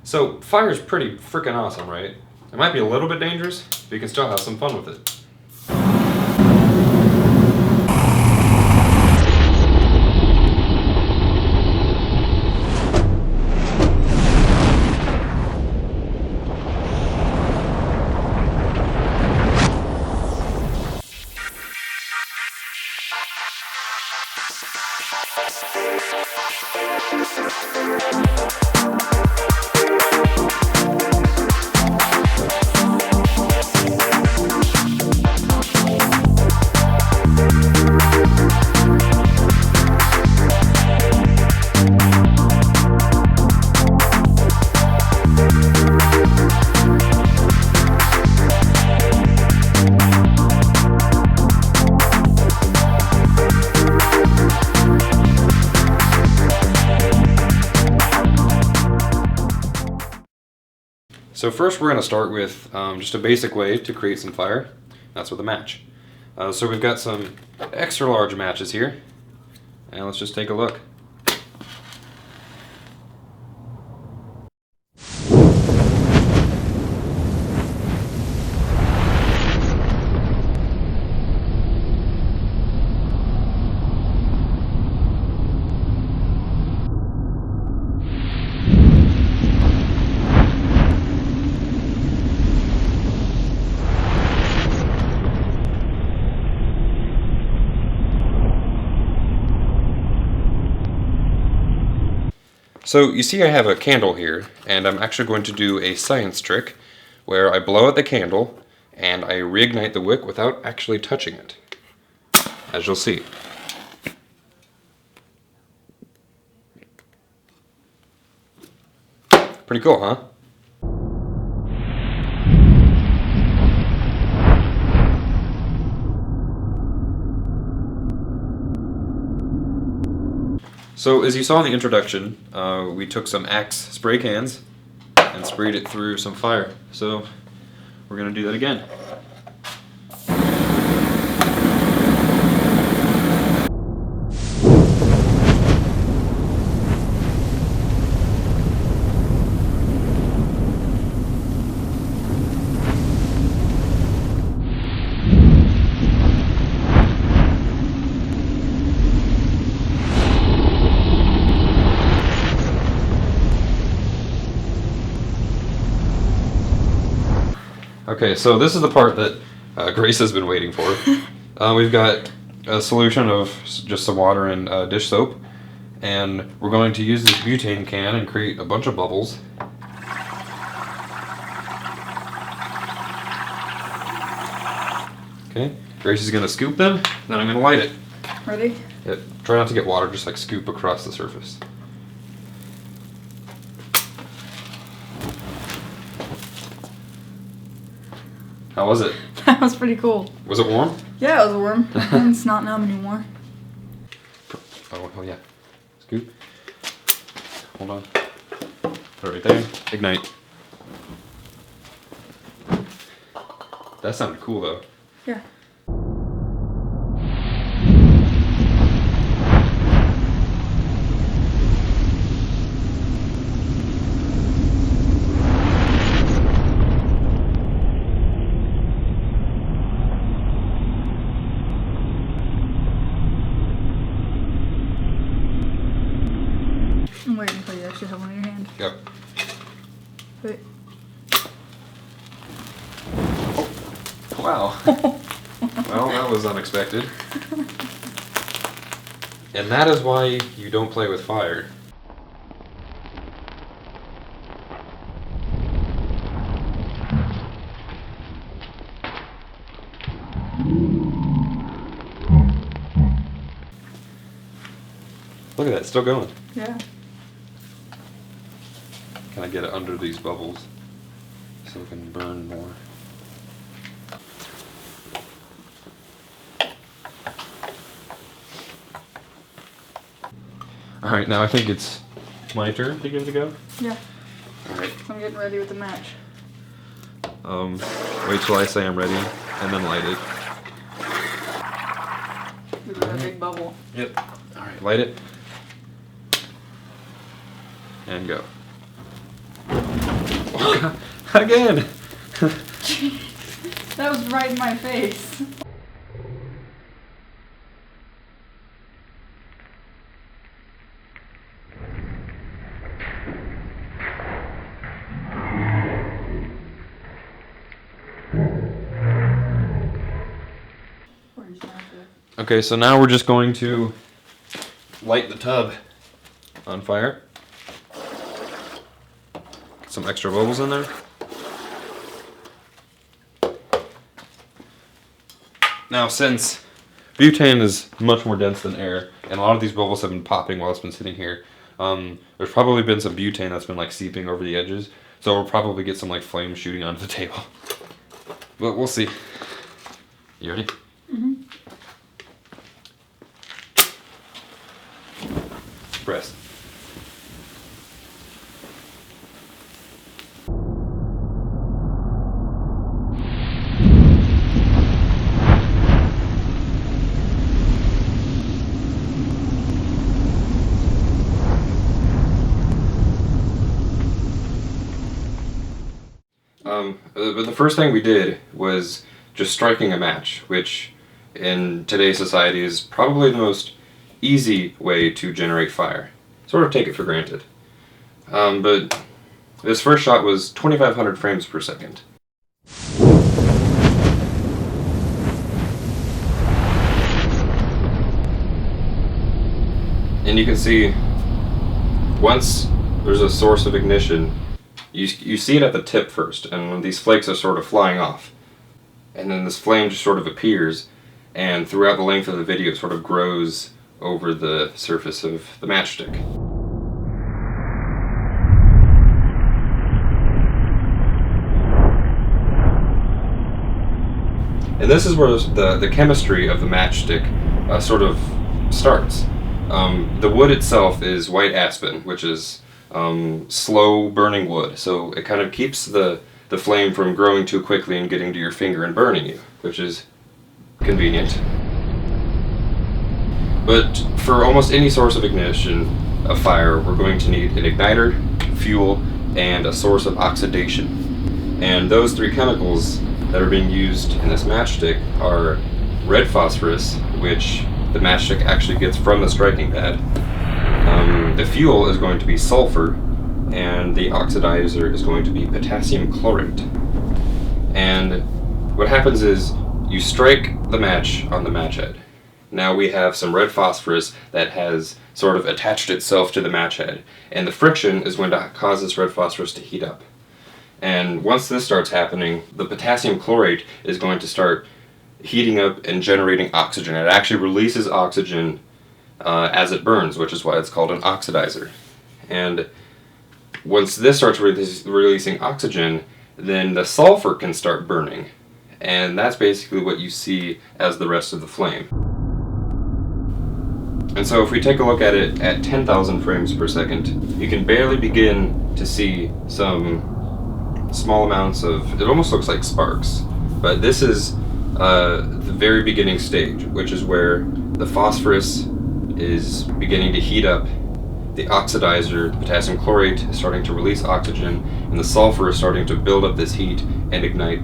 So fire is pretty freaking awesome, right? It might be a little bit dangerous, but you can still have some fun with it. So first we're going to start with just a basic way to create some fire. That's with a match. So we've got some extra large matches here, and let's just take a look. So you see I have a candle here, and I'm actually going to do a science trick where I blow out the candle and I reignite the wick without actually touching it, as you'll see. Pretty cool, huh? So as you saw in the introduction, we took some Axe spray cans and sprayed it through some fire. So we're going to do that again. Okay, so this is the part that Grace has been waiting for. We've got a solution of just some water and dish soap, and we're going to use this butane can and create a bunch of bubbles. Okay, Grace is going to scoop them, then I'm going to light it. Ready? Yep. Try not to get water, just like scoop across the surface. How was it? That was pretty cool. Was it warm? Yeah, it was warm. It's not numb anymore. Oh yeah. Scoop. Hold on. Put it right there. Ignite. That sounded cool though. Yeah. I'm waiting until you actually have one in your hand. Yep. Wait. Oh, wow. Well, that was unexpected. And that is why you don't play with fire. Look at that, it's still going. Yeah. Can I get it under these bubbles so it can burn more? Alright, now I think it's my turn to give it a go. Yeah. Alright. I'm getting ready with the match. Wait till I say I'm ready and then light it. Look at that big bubble. Yep. Alright, light it. And go. Again! That was right in my face. Okay, so now we're just going to light the tub on fire. Get some extra bubbles in there. Now, since butane is much more dense than air, and a lot of these bubbles have been popping while it's been sitting here, there's probably been some butane that's been like seeping over the edges, so we'll probably get some like flames shooting onto the table. But we'll see. You ready? Mm-hmm. Press. But the first thing we did was just striking a match, which in today's society is probably the most easy way to generate fire. Sort of take it for granted. But this first shot was 2,500 frames per second. And you can see, once there's a source of ignition, you see it at the tip first, and these flakes are sort of flying off. And then this flame just sort of appears, and throughout the length of the video it sort of grows over the surface of the matchstick. And this is where the chemistry of the matchstick sort of starts. The wood itself is white aspen, which is slow burning wood, so it kind of keeps the flame from growing too quickly and getting to your finger and burning you, which is convenient. But for almost any source of ignition of fire, we're going to need an igniter, fuel, and a source of oxidation. And those three chemicals that are being used in this matchstick are red phosphorus, which the matchstick actually gets from the striking pad. The fuel is going to be sulfur, and the oxidizer is going to be potassium chlorate. And what happens is you strike the match on the match head. Now we have some red phosphorus that has sort of attached itself to the match head, and the friction is going to cause this red phosphorus to heat up. And once this starts happening, the potassium chlorate is going to start heating up and generating oxygen. It actually releases oxygen as it burns, which is why it's called an oxidizer. And once this starts releasing oxygen, then the sulfur can start burning. And that's basically what you see as the rest of the flame. And so if we take a look at it at 10,000 frames per second, you can barely begin to see some small amounts of, it almost looks like sparks. But this is the very beginning stage, which is where the phosphorus is beginning to heat up, the oxidizer, potassium chlorate, is starting to release oxygen, and the sulfur is starting to build up this heat and ignite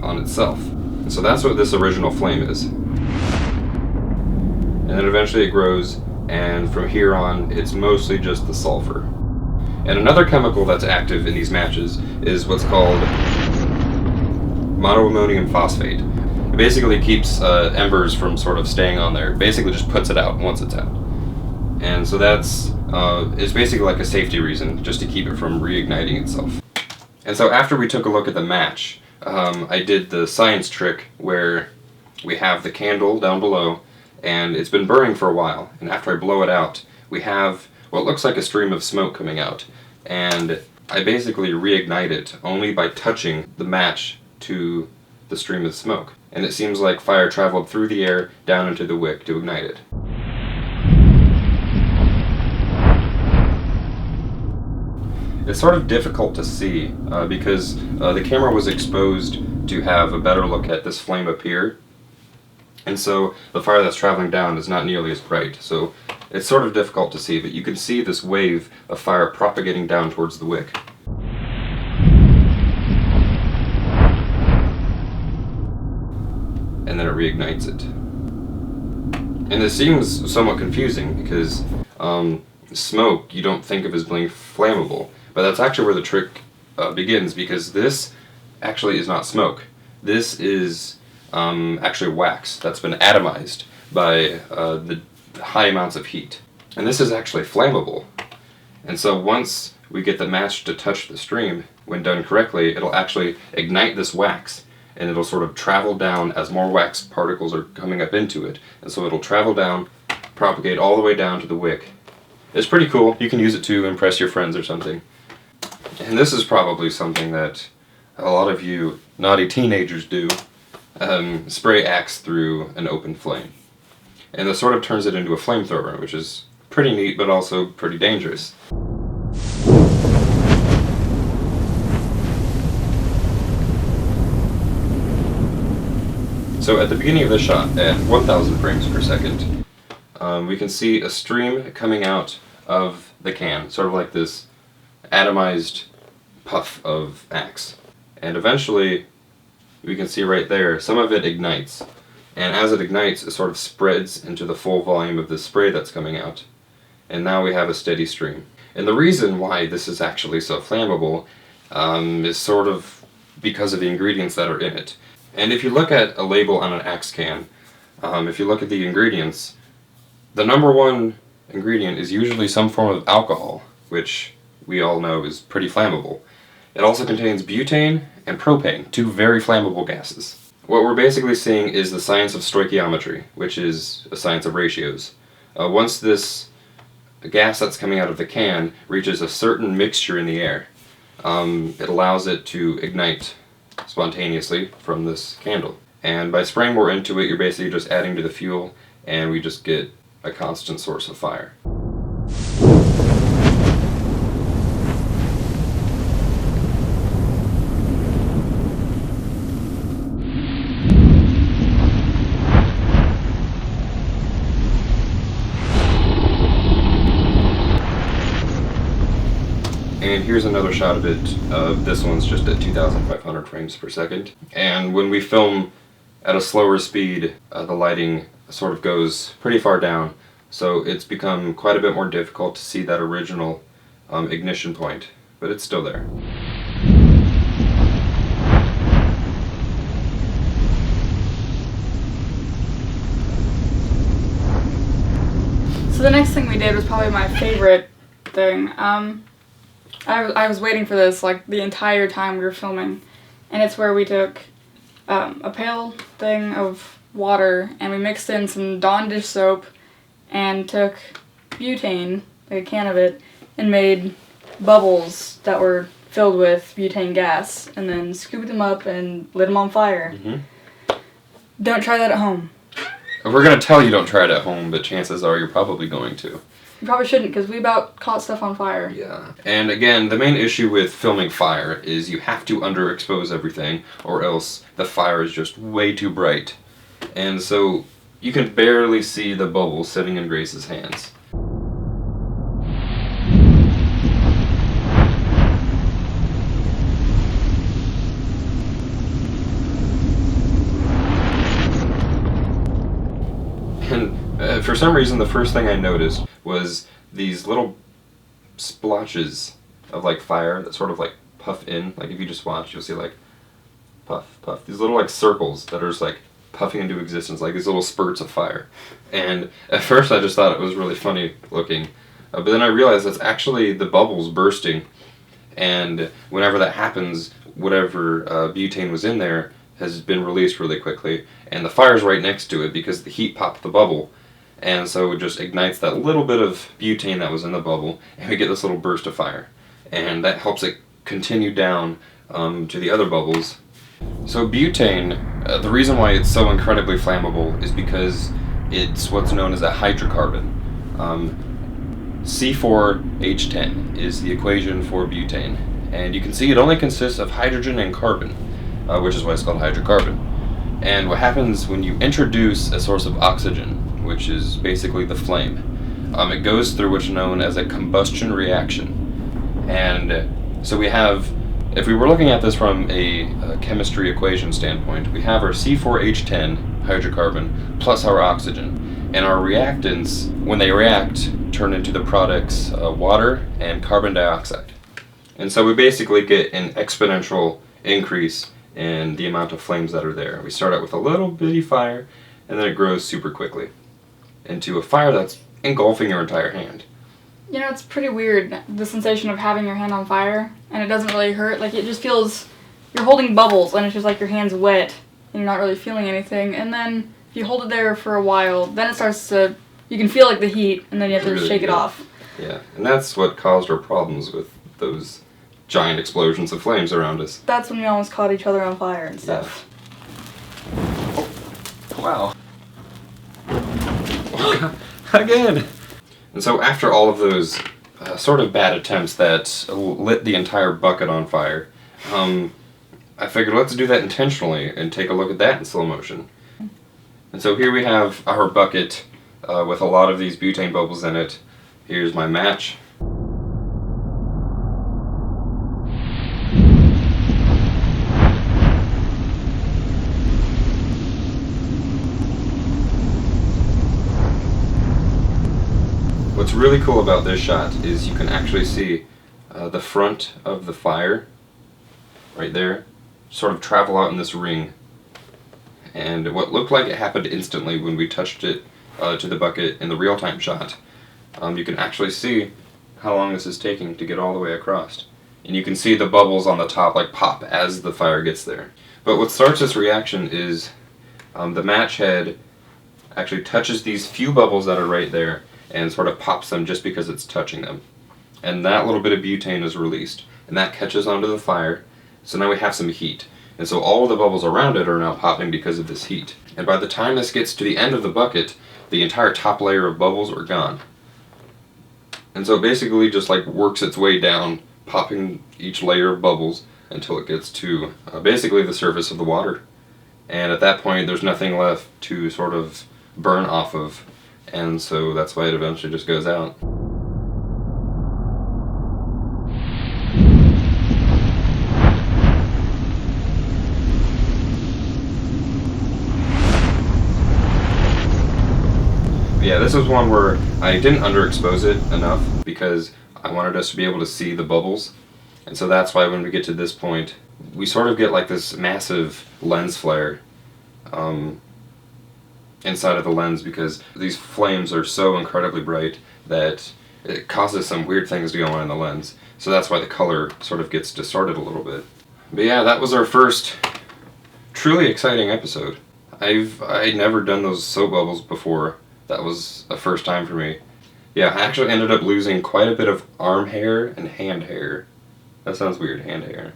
on itself. And so that's what this original flame is. And then eventually it grows, and from here on it's mostly just the sulfur. And another chemical that's active in these matches is what's called monoammonium phosphate. It basically keeps embers from sort of staying on there. It basically just puts it out once it's out. And so that's, it's basically like a safety reason, just to keep it from reigniting itself. And so after we took a look at the match, I did the science trick where we have the candle down below, and it's been burning for a while, and after I blow it out, we have what looks like a stream of smoke coming out. And I basically reignite it only by touching the match to the stream of smoke. And it seems like fire traveled through the air down into the wick to ignite it. It's sort of difficult to see because the camera was exposed to have a better look at this flame up here. And so the fire that's traveling down is not nearly as bright. So it's sort of difficult to see, but you can see this wave of fire propagating down towards the wick. and then it reignites it. And this seems somewhat confusing because smoke you don't think of as being flammable, but that's actually where the trick begins, because this actually is not smoke. This is actually wax that's been atomized by the high amounts of heat. And this is actually flammable. And so once we get the match to touch the stream, when done correctly, it'll actually ignite this wax, and it'll sort of travel down as more wax particles are coming up into it. And so it'll travel down, propagate all the way down to the wick. It's pretty cool. You can use it to impress your friends or something. And this is probably something that a lot of you naughty teenagers do. Spray axe through an open flame. And this sort of turns it into a flamethrower, which is pretty neat, but also pretty dangerous. So at the beginning of the shot, at 1000 frames per second, we can see a stream coming out of the can, sort of like this atomized puff of axe. And eventually, we can see right there, some of it ignites. And as it ignites, it sort of spreads into the full volume of the spray that's coming out. And now we have a steady stream. And the reason why this is actually so flammable is sort of because of the ingredients that are in it. And if you look at a label on an axe can, if you look at the ingredients, the number one ingredient is usually some form of alcohol, which we all know is pretty flammable. It also contains butane and propane, two very flammable gases. What we're basically seeing is the science of stoichiometry, which is a science of ratios. Once this gas that's coming out of the can reaches a certain mixture in the air, it allows it to ignite spontaneously from this candle. And by spraying more into it, you're basically just adding to the fuel, and we just get a constant source of fire. And here's another shot of it. This one's just at 2,500 frames per second. And when we film at a slower speed, the lighting sort of goes pretty far down. So it's become quite a bit more difficult to see that original ignition point, but it's still there. So the next thing we did was probably my favorite thing. I was waiting for this like the entire time we were filming, and it's where we took a pail thing of water and we mixed in some Dawn dish soap and took butane, like a can of it, and made bubbles that were filled with butane gas, and then scooped them up and lit them on fire. Mm-hmm. Don't try that at home. We're going to tell you don't try it at home, but chances are you're probably going to. You probably shouldn't, because we about caught stuff on fire. Yeah. And again, the main issue with filming fire is you have to underexpose everything, or else the fire is just way too bright. And so you can barely see the bubbles sitting in Grace's hands. And for some reason, the first thing I noticed was these little splotches of like fire that sort of like puff in. Like if you just watch, you'll see like puff, puff. These little like circles that are just like puffing into existence, like these little spurts of fire. And at first I just thought it was really funny looking. But then I realized that's actually the bubbles bursting. And whenever that happens, whatever butane was in there has been released really quickly. And the fire's right next to it because the heat popped the bubble. And so it just ignites that little bit of butane that was in the bubble, and we get this little burst of fire. And that helps it continue down to the other bubbles. So butane, the reason why it's so incredibly flammable is because it's what's known as a hydrocarbon. C4H10 is the equation for butane. And you can see it only consists of hydrogen and carbon, which is why it's called hydrocarbon. And what happens when you introduce a source of oxygen, which is basically the flame, it goes through what's known as a combustion reaction. And so we have, if we were looking at this from a chemistry equation standpoint, we have our C4H10 hydrocarbon, plus our oxygen. And our reactants, when they react, turn into the products water and carbon dioxide. And so we basically get an exponential increase in the amount of flames that are there. We start out with a little bitty fire, and then it grows super quickly into a fire that's engulfing your entire hand. You know, it's pretty weird, the sensation of having your hand on fire, and it doesn't really hurt. Like, it just feels, you're holding bubbles, and it's just like your hand's wet, and you're not really feeling anything. And then, if you hold it there for a while, then it starts to, you can feel, like, the heat, and then you have to shake it off. Yeah, and that's what caused our problems with those giant explosions of flames around us. That's when we almost caught each other on fire and stuff. Yeah. Oh, wow. Again! And so after all of those sort of bad attempts that lit the entire bucket on fire, I figured let's do that intentionally and take a look at that in slow motion. And so here we have our bucket with a lot of these butane bubbles in it. Here's my match. What's really cool about this shot is you can actually see the front of the fire right there sort of travel out in this ring, and what looked like it happened instantly when we touched it to the bucket in the real-time shot, you can actually see how long this is taking to get all the way across, and you can see the bubbles on the top like pop as the fire gets there. But what starts this reaction is the match head actually touches these few bubbles that are right there and sort of pops them just because it's touching them. And that little bit of butane is released, and that catches onto the fire, so now we have some heat. And so all of the bubbles around it are now popping because of this heat. And by the time this gets to the end of the bucket, the entire top layer of bubbles are gone. And so it basically just like works its way down, popping each layer of bubbles until it gets to basically the surface of the water. And at that point there's nothing left to sort of burn off of. And so that's why it eventually just goes out. But yeah, this was one where I didn't underexpose it enough because I wanted us to be able to see the bubbles. And so that's why when we get to this point, we sort of get like this massive lens flare inside of the lens, because these flames are so incredibly bright that it causes some weird things to go on in the lens. So that's why the color sort of gets distorted a little bit. But yeah, that was our first truly exciting episode. I'd never done those soap bubbles before. That was a first time for me. Yeah, I actually ended up losing quite a bit of arm hair and hand hair. That sounds weird, hand hair.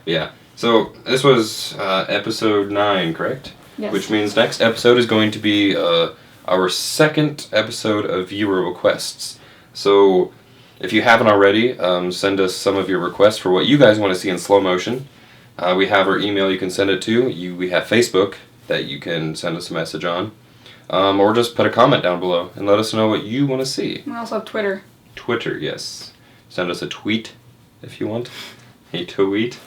But yeah, so this was episode 9, correct? Yes. Which means next episode is going to be our second episode of viewer requests. So if you haven't already, send us some of your requests for what you guys want to see in slow motion. We have our email you can send it to. We have Facebook that you can send us a message on. Or just put a comment down below and let us know what you want to see. We also have Twitter. Twitter, yes. Send us a tweet if you want. A tweet.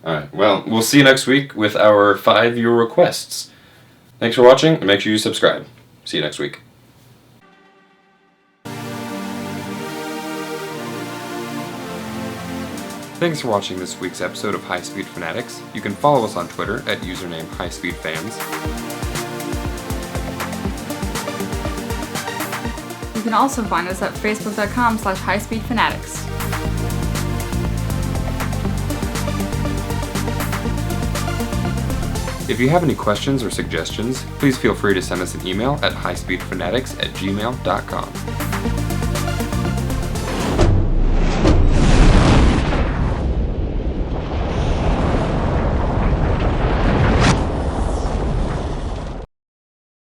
Alright, well, we'll see you next week with our 5 viewer requests. Thanks for watching, and make sure you subscribe. See you next week. Thanks for watching this week's episode of HighSpeedFanatics. You can follow us on Twitter at username HighSpeedFans. You can also find us at facebook.com/HighSpeedFanatics. If you have any questions or suggestions, please feel free to send us an email at highspeedfanatics@gmail.com.